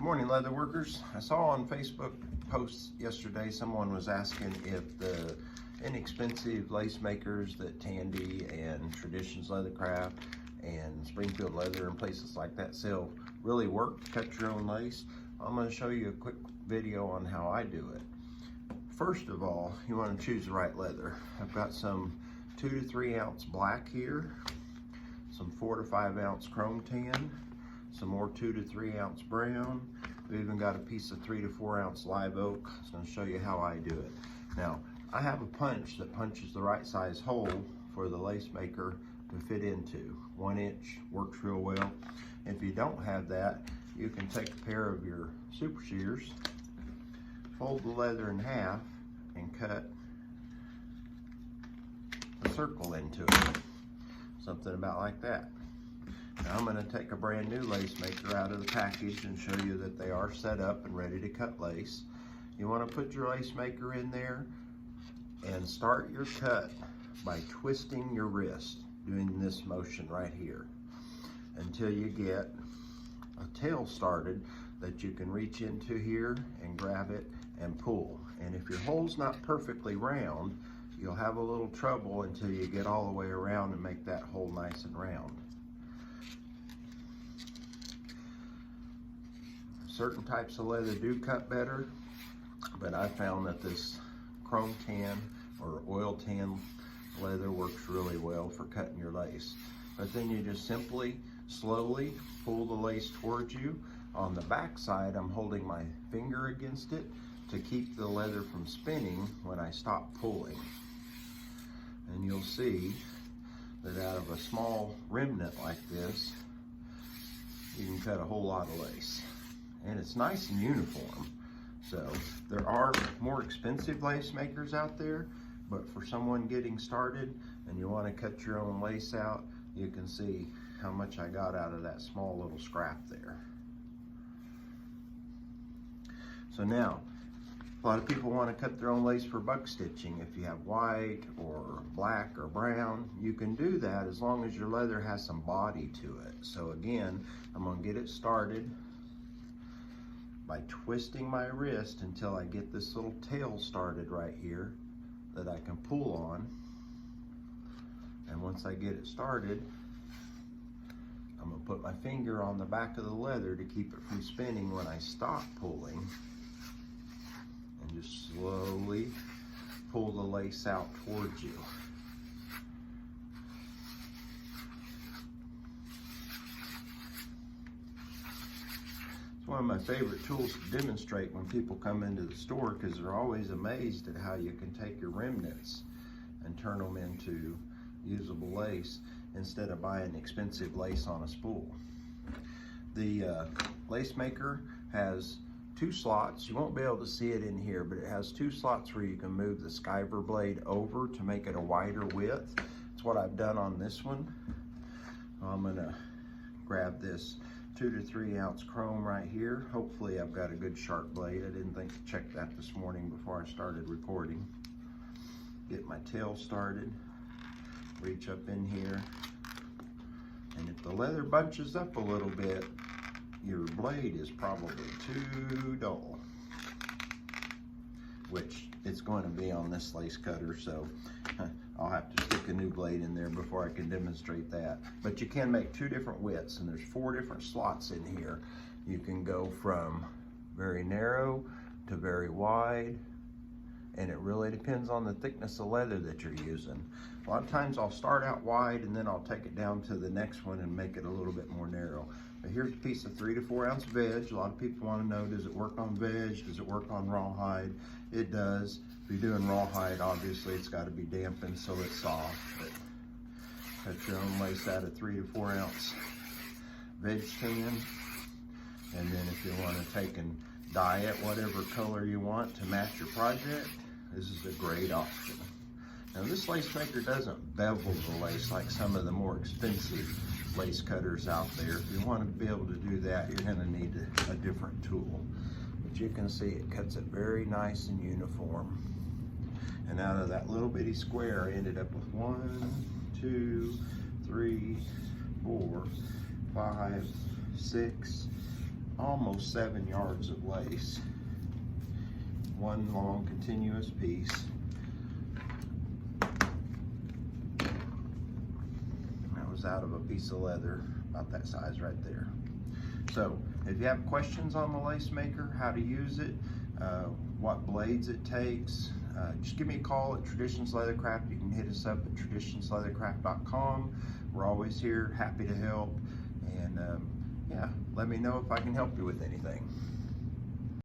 Morning, leather workers. I saw on Facebook posts yesterday someone was asking if the inexpensive lace makers that Tandy and Traditions Leathercraft and Springfield Leather and places like that sell really work to cut your own lace. I'm going to show you a quick video on how I do it. First of all, you want to choose the right leather. I've got some 2 to 3 ounce black here, some 4 to 5 ounce chrome tan, some more 2 to 3 ounce brown. We even got a piece of 3 to 4 ounce live oak. I'm going to show you how I do it. Now, I have a punch that punches the right size hole for the lace maker to fit into. 1 inch works real well. If you don't have that, you can take a pair of your super shears, fold the leather in half, and cut a circle into it. Something about like that. Now I'm going to take a brand new lace maker out of the package and show you that they are set up and ready to cut lace. You want to put your lace maker in there and start your cut by twisting your wrist, doing this motion right here, until you get a tail started that you can reach into here and grab it and pull. And if your hole's not perfectly round, you'll have a little trouble until you get all the way around and make that hole nice and round. Certain types of leather do cut better, but I found that this chrome tan or oil tan leather works really well for cutting your lace. But then you just simply, slowly pull the lace towards you. On the back side, I'm holding my finger against it to keep the leather from spinning when I stop pulling. And you'll see that out of a small remnant like this, you can cut a whole lot of lace. And it's nice and uniform. So there are more expensive lace makers out there, but for someone getting started and you want to cut your own lace out, you can see how much I got out of that small little scrap there. So now, a lot of people want to cut their own lace for buck stitching. If you have white or black or brown, you can do that as long as your leather has some body to it. So again, I'm going to get it started by twisting my wrist until I get this little tail started right here that I can pull on. And once I get it started, I'm going to put my finger on the back of the leather to keep it from spinning when I stop pulling, and just slowly pull the lace out towards you. It's one of my favorite tools to demonstrate when people come into the store, because they're always amazed at how you can take your remnants and turn them into usable lace instead of buying expensive lace on a spool. The lace maker has 2 slots. You won't be able to see it in here, but it has 2 slots where you can move the skiver blade over to make it a wider width. That's what I've done on this one. I'm gonna grab this 2 to 3 ounce chrome right here. Hopefully I've got a good sharp blade. I didn't think to check that this morning before I started recording. Get my tail started, reach up in here, and if the leather bunches up a little bit, your blade is probably too dull, which it's going to be on this lace cutter, so I'll have to stick a new blade in there before I can demonstrate that. But you can make 2 different widths, and there's 4 different slots in here. You can go from very narrow to very wide, and it really depends on the thickness of leather that you're using. A lot of times I'll start out wide and then I'll take it down to the next one and make it a little bit more narrow. But here's a piece of 3 to 4 ounce veg. A lot of people want to know, does it work on veg? Does it work on rawhide? It does. If you're doing rawhide, obviously it's got to be dampened so it's soft. But cut your own lace out of 3 to 4 ounce veg tan. And then if you want to take and dye it whatever color you want to match your project, this is a great option. Now this lace maker doesn't bevel the lace like some of the more expensive lace cutters out there. If you want to be able to do that, you're going to need a different tool. But you can see it cuts it very nice and uniform. And out of that little bitty square, I ended up with 1, 2, 3, 4, 5, 6, almost 7 yards of lace. One long continuous piece. That was out of a piece of leather, about that size right there. So if you have questions on the lace maker, how to use it, what blades it takes, just give me a call at Traditions Leathercraft. You can hit us up at traditionsleathercraft.com. We're always here, happy to help. And yeah, let me know if I can help you with anything.